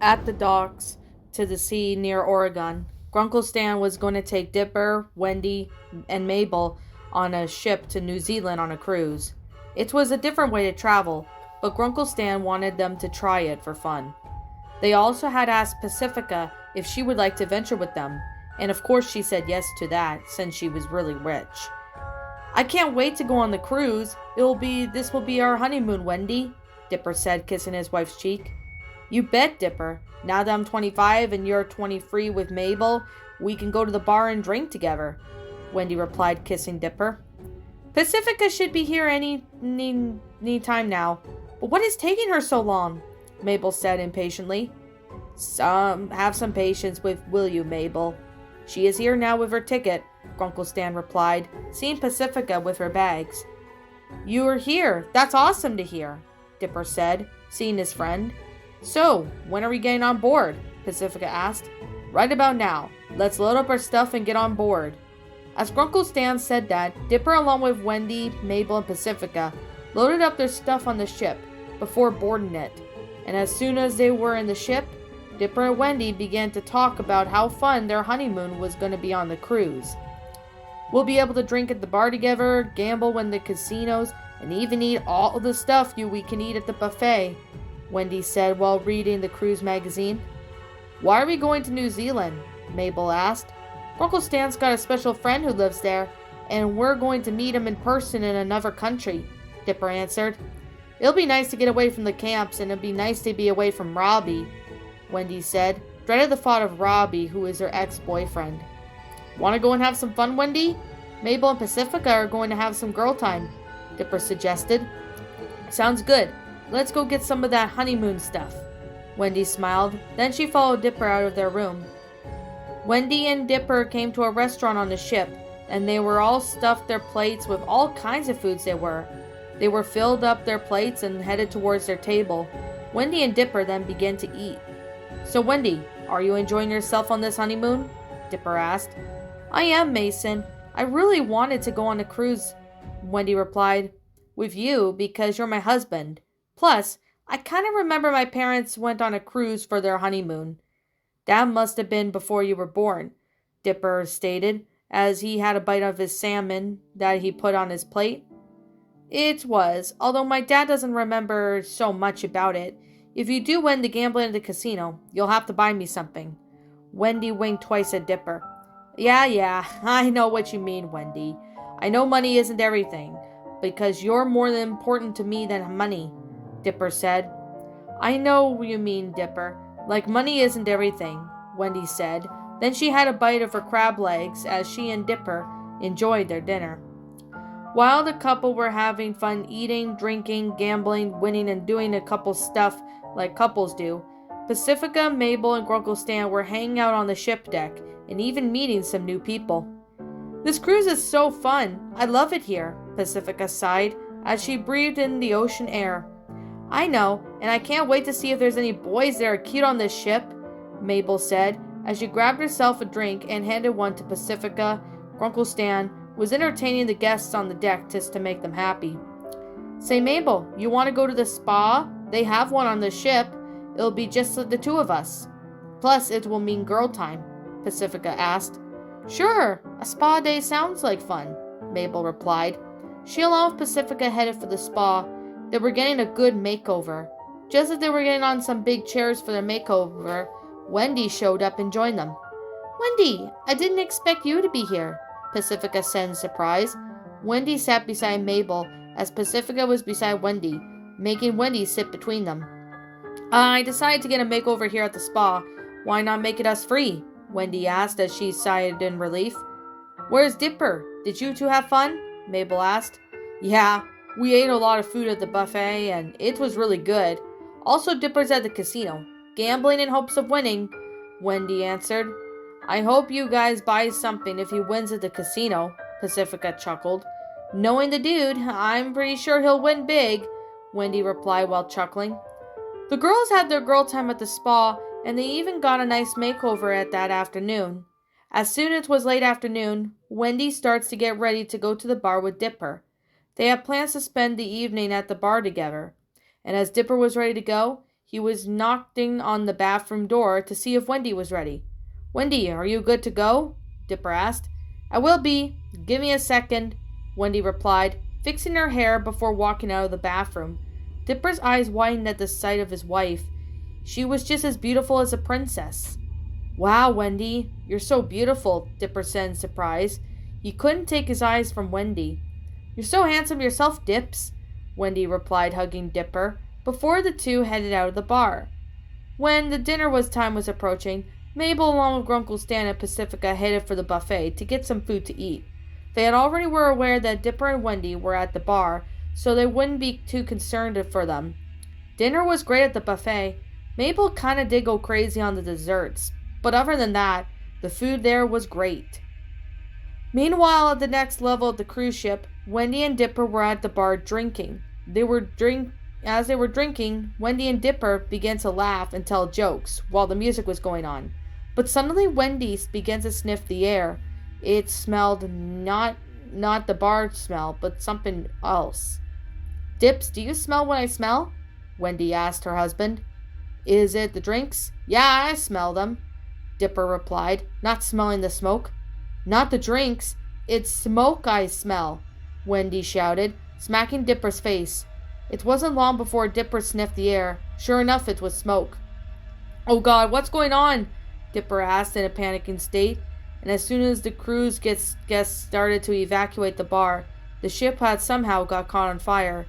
At the docks to the sea near Oregon, Grunkle Stan was going to take Dipper, Wendy, and Mabel on a ship to New Zealand on a cruise. It was a different way to travel, but Grunkle Stan wanted them to try it for fun. They also had asked Pacifica if she would like to venture with them, and of course she said yes to that since she was really rich. I can't wait to go on the cruise. This will be our honeymoon, Wendy, Dipper said, kissing his wife's cheek. You bet, Dipper. Now that I'm 25 and you're 23 with Mabel, we can go to the bar and drink together, Wendy replied, kissing Dipper. Pacifica should be here any time now. But what is taking her so long? Mabel said impatiently. Have some patience will you, Mabel? She is here now with her ticket, Grunkle Stan replied, seeing Pacifica with her bags. You are here. That's awesome to hear, Dipper said, seeing his friend. So, when are we getting on board? Pacifica asked. Right about now. Let's load up our stuff and get on board. As Grunkle Stan said that, Dipper along with Wendy, Mabel, and Pacifica loaded up their stuff on the ship before boarding it. And as soon as they were in the ship, Dipper and Wendy began to talk about how fun their honeymoon was going to be on the cruise. We'll be able to drink at the bar together, gamble in the casinos, and even eat all the stuff we can eat at the buffet, Wendy said while reading the cruise magazine. Why are we going to New Zealand? Mabel asked. Uncle Stan's got a special friend who lives there, and we're going to meet him in person in another country, Dipper answered. It'll be nice to get away from the camps, and it'll be nice to be away from Robbie, Wendy said, dreaded the thought of Robbie, who is her ex-boyfriend. Want to go and have some fun, Wendy? Mabel and Pacifica are going to have some girl time, Dipper suggested. Sounds good. Let's go get some of that honeymoon stuff. Wendy smiled. Then she followed Dipper out of their room. Wendy and Dipper came to a restaurant on the ship, and they were all stuffed their plates with all kinds of foods they were. They were filled up their plates and headed towards their table. Wendy and Dipper then began to eat. So Wendy, are you enjoying yourself on this honeymoon? Dipper asked. I am, Mason. I really wanted to go on a cruise, Wendy replied. With you, because you're my husband. Plus, I kind of remember my parents went on a cruise for their honeymoon. That must have been before you were born, Dipper stated, as he had a bite of his salmon that he put on his plate. It was, although my dad doesn't remember so much about it. If you do win the gambling at the casino, you'll have to buy me something. Wendy winked twice at Dipper. Yeah, I know what you mean, Wendy. I know money isn't everything, because you're more important to me than money, Dipper said. I know what you mean, Dipper. Like money isn't everything, Wendy said. Then she had a bite of her crab legs as she and Dipper enjoyed their dinner. While the couple were having fun eating, drinking, gambling, winning, and doing a couple stuff like couples do, Pacifica, Mabel, and Grunkle Stan were hanging out on the ship deck and even meeting some new people. This cruise is so fun. I love it here, Pacifica sighed as she breathed in the ocean air. I know, and I can't wait to see if there's any boys that are cute on this ship, Mabel said as she grabbed herself a drink and handed one to Pacifica. Grunkle Stan was entertaining the guests on the deck just to make them happy. Say, Mabel, you want to go to the spa? They have one on the ship. It'll be just the two of us. Plus, it will mean girl time, Pacifica asked. Sure, a spa day sounds like fun, Mabel replied. She along with Pacifica headed for the spa. They were getting a good makeover. Just as they were getting on some big chairs for their makeover, Wendy showed up and joined them. Wendy, I didn't expect you to be here, Pacifica said in surprise. Wendy sat beside Mabel as Pacifica was beside Wendy, making Wendy sit between them. I decided to get a makeover here at the spa. Why not make it us free? Wendy asked as she sighed in relief. Where's Dipper? Did you two have fun? Mabel asked. Yeah, we ate a lot of food at the buffet and it was really good. Also, Dipper's at the casino, gambling in hopes of winning, Wendy answered. I hope you guys buy something if he wins at the casino, Pacifica chuckled. Knowing the dude, I'm pretty sure he'll win big, Wendy replied while chuckling. The girls had their girl time at the spa, and they even got a nice makeover at that afternoon. As soon as it was late afternoon, Wendy starts to get ready to go to the bar with Dipper. They had plans to spend the evening at the bar together, and as Dipper was ready to go, he was knocking on the bathroom door to see if Wendy was ready. "Wendy, are you good to go?" Dipper asked. "I will be. Give me a second," Wendy replied, fixing her hair before walking out of the bathroom. Dipper's eyes widened at the sight of his wife. She was just as beautiful as a princess. "Wow, Wendy, you're so beautiful," Dipper said in surprise. He couldn't take his eyes from Wendy. "You're so handsome yourself, Dips," Wendy replied, hugging Dipper, before the two headed out of the bar. When the dinner time was approaching, Mabel, along with Grunkle Stan and Pacifica, headed for the buffet to get some food to eat. They had already were aware that Dipper and Wendy were at the bar, so they wouldn't be too concerned for them. Dinner was great at the buffet. Mabel kinda did go crazy on the desserts, but other than that, the food there was great. Meanwhile, at the next level of the cruise ship, Wendy and Dipper were at the bar drinking. As they were drinking, Wendy and Dipper began to laugh and tell jokes while the music was going on. But suddenly Wendy began to sniff the air. It smelled not the bar smell, but something else. "Dips, do you smell what I smell?" Wendy asked her husband. "Is it the drinks?" "Yeah, I smell them," Dipper replied, not smelling the smoke. "Not the drinks. It's smoke I smell," Wendy shouted, smacking Dipper's face. It wasn't long before Dipper sniffed the air. Sure enough, it was smoke. "Oh God, what's going on?" Dipper asked in a panicking state. And as soon as the crew's guests started to evacuate the bar, the ship had somehow got caught on fire.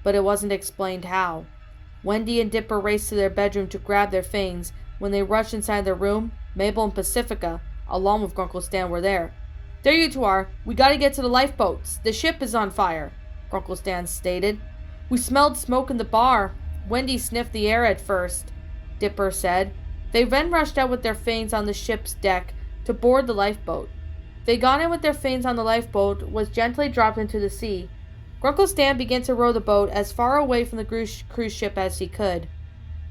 But it wasn't explained how. Wendy and Dipper raced to their bedroom to grab their things. When they rushed inside their room, Mabel and Pacifica, along with Grunkle Stan, were there. "There you two are. We gotta get to the lifeboats. The ship is on fire," Grunkle Stan stated. "We smelled smoke in the bar. Wendy sniffed the air at first," Dipper said. They then rushed out with their things on the ship's deck to board the lifeboat. They got in with their things on the lifeboat, was gently dropped into the sea. Grunkle Stan began to row the boat as far away from the cruise ship as he could.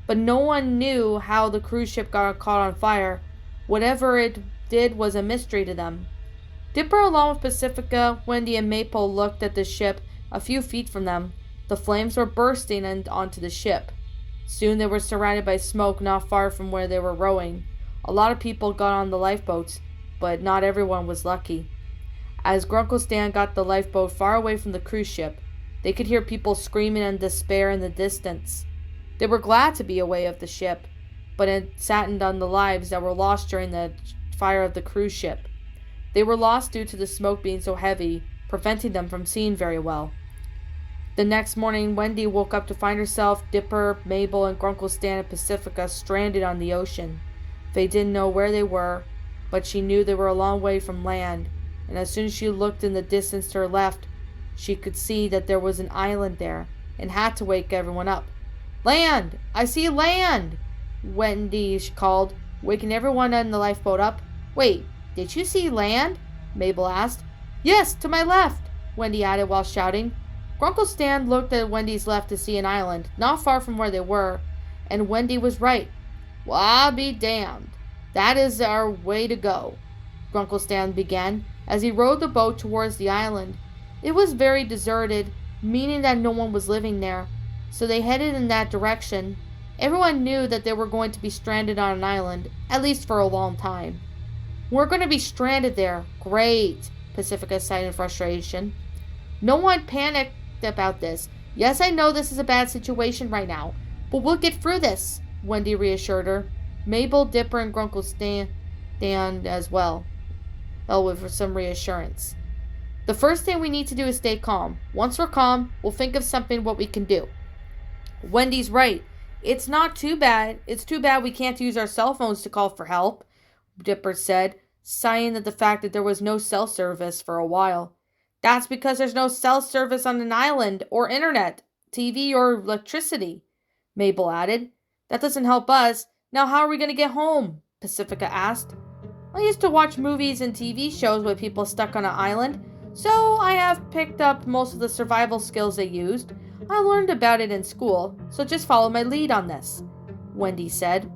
But no one knew how the cruise ship got caught on fire. Whatever it did was a mystery to them. Dipper, along with Pacifica, Wendy, and Maple, looked at the ship a few feet from them. The flames were bursting onto the ship. Soon they were surrounded by smoke not far from where they were rowing. A lot of people got on the lifeboats, but not everyone was lucky. As Grunkle Stan got the lifeboat far away from the cruise ship, they could hear people screaming in despair in the distance. They were glad to be away of the ship, but it saddened on the lives that were lost during the fire of the cruise ship. They were lost due to the smoke being so heavy, preventing them from seeing very well. The next morning, Wendy woke up to find herself, Dipper, Mabel, and Grunkle Stan and Pacifica stranded on the ocean. They didn't know where they were, but she knew they were a long way from land, and as soon as she looked in the distance to her left, she could see that there was an island there, and had to wake everyone up. "Land! I see land!" Wendy called, waking everyone in the lifeboat up. "Wait, did you see land?" Mabel asked. "Yes, to my left," Wendy added while shouting. Grunkle Stan looked at Wendy's left to see an island, not far from where they were, and Wendy was right. "Well, I'll be damned. That is our way to go," Grunkle Stan began, as he rowed the boat towards the island. It was very deserted, meaning that no one was living there, so they headed in that direction. Everyone knew that they were going to be stranded on an island, at least for a long time. "We're going to be stranded there. Great," Pacifica sighed in frustration. No one panicked about this. "Yes, I know this is a bad situation right now, but we'll get through this," Wendy reassured her. Mabel, Dipper, and Grunkle Stan as well, with some reassurance. "The first thing we need to do is stay calm. Once we're calm, we'll think of something what we can do." "Wendy's right. It's not too bad. It's too bad we can't use our cell phones to call for help," Dipper said, sighing at the fact that there was no cell service for a while. "That's because there's no cell service on an island, or internet, TV, or electricity," Mabel added. "That doesn't help us. Now how are we going to get home?" Pacifica asked. "I used to watch movies and TV shows with people stuck on an island, so I have picked up most of the survival skills they used. I learned about it in school, so just follow my lead on this," Wendy said.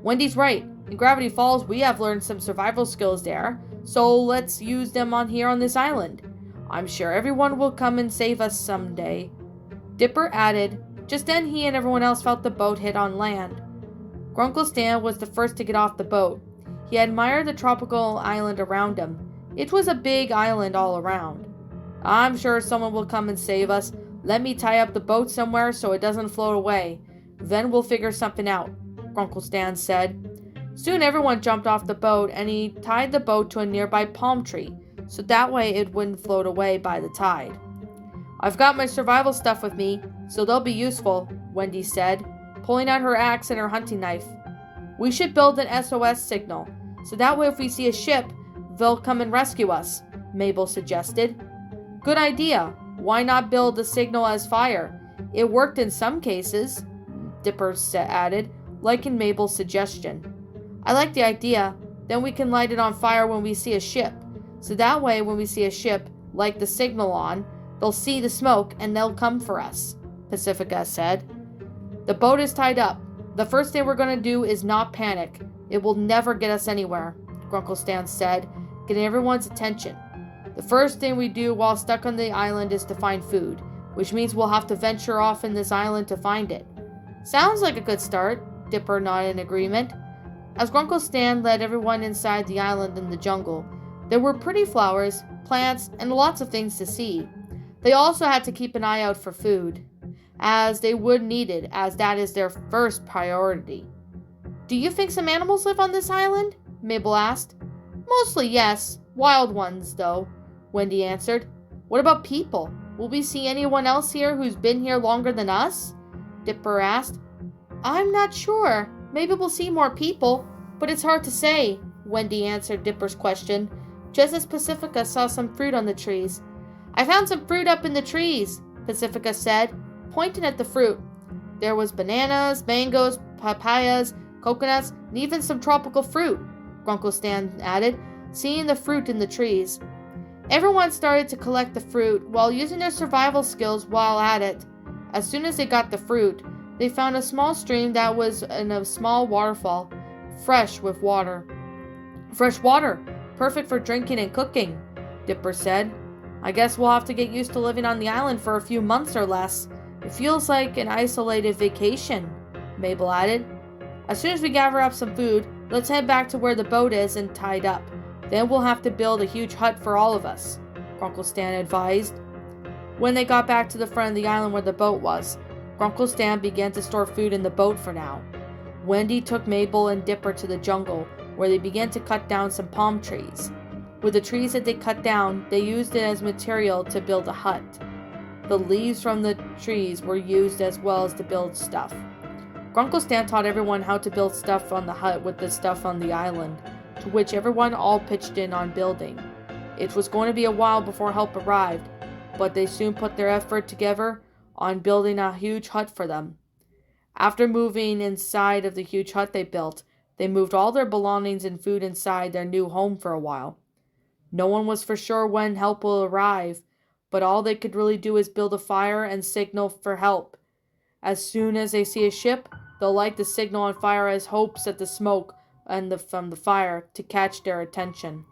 "Wendy's right. In Gravity Falls, we have learned some survival skills there, so let's use them on this island. I'm sure everyone will come and save us someday," Dipper added, Just then he and everyone else felt the boat hit on land. Grunkle Stan was the first to get off the boat. He admired the tropical island around him. It was a big island all around. I'm sure someone will come and save us. Let me tie up the boat somewhere so it doesn't float away. Then we'll figure something out, Grunkle Stan said. Soon everyone jumped off the boat and he tied the boat to a nearby palm tree, so that way it wouldn't float away by the tide. I've got my survival stuff with me, so they'll be useful, Wendy said, pulling out her axe and her hunting knife. We should build an SOS signal, so that way if we see a ship, they'll come and rescue us, Mabel suggested. Good idea. Why not build a signal as fire? It worked in some cases, Dipper added, liking Mabel's suggestion. I like the idea. Then we can light it on fire when we see a ship. So that way when we see a ship, light the signal on, they'll see the smoke and they'll come for us, Pacifica said. The boat is tied up. The first thing we're going to do is not panic. It will never get us anywhere, Grunkle Stan said, getting everyone's attention. The first thing we do while stuck on the island is to find food, which means we'll have to venture off in this island to find it. Sounds like a good start, Dipper nodded in agreement. As Grunkle Stan led everyone inside the island in the jungle, there were pretty flowers, plants, and lots of things to see. They also had to keep an eye out for food, as they would need it, as that is their first priority. Do you think some animals live on this island? Mabel asked. Mostly yes, wild ones though, Wendy answered. What about people? Will we see anyone else here who's been here longer than us? Dipper asked. I'm not sure. Maybe we'll see more people, but it's hard to say, Wendy answered Dipper's question, just as Pacifica saw some fruit on the trees. I found some fruit up in the trees, Pacifica said, pointing at the fruit. There was bananas, mangoes, papayas, coconuts, and even some tropical fruit, Grunkle Stan added, seeing the fruit in the trees. Everyone started to collect the fruit while using their survival skills while at it. As soon as they got the fruit, they found a small stream that was in a small waterfall, fresh water. Fresh water, perfect for drinking and cooking, Dipper said. I guess we'll have to get used to living on the island for a few months or less. It feels like an isolated vacation, Mabel added. As soon as we gather up some food, let's head back to where the boat is and tied up. Then we'll have to build a huge hut for all of us, Grunkle Stan advised. When they got back to the front of the island where the boat was, Grunkle Stan began to store food in the boat for now. Wendy took Mabel and Dipper to the jungle, where they began to cut down some palm trees. With the trees that they cut down, they used it as material to build a hut. The leaves from the trees were used as well as to build stuff. Grunkle Stan taught everyone how to build stuff on the hut with the stuff on the island, to which everyone all pitched in on building. It was going to be a while before help arrived, but they soon put their effort together on building a huge hut for them. After moving inside of the huge hut they built, they moved all their belongings and food inside their new home for a while. No one was for sure when help will arrive, but all they could really do is build a fire and signal for help. As soon as they see a ship, they'll light the signal on fire as hopes at the smoke from the fire to catch their attention.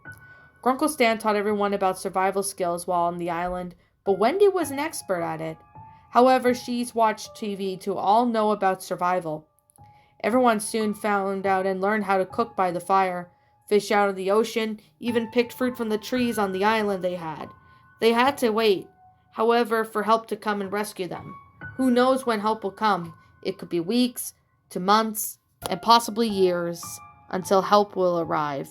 Grunkle Stan taught everyone about survival skills while on the island, but Wendy was an expert at it. However, she's watched TV to all know about survival. Everyone soon found out and learned how to cook by the fire, fish out of the ocean, even picked fruit from the trees on the island they had. They had to wait, however, for help to come and rescue them. Who knows when help will come? It could be weeks to months and possibly years until help will arrive.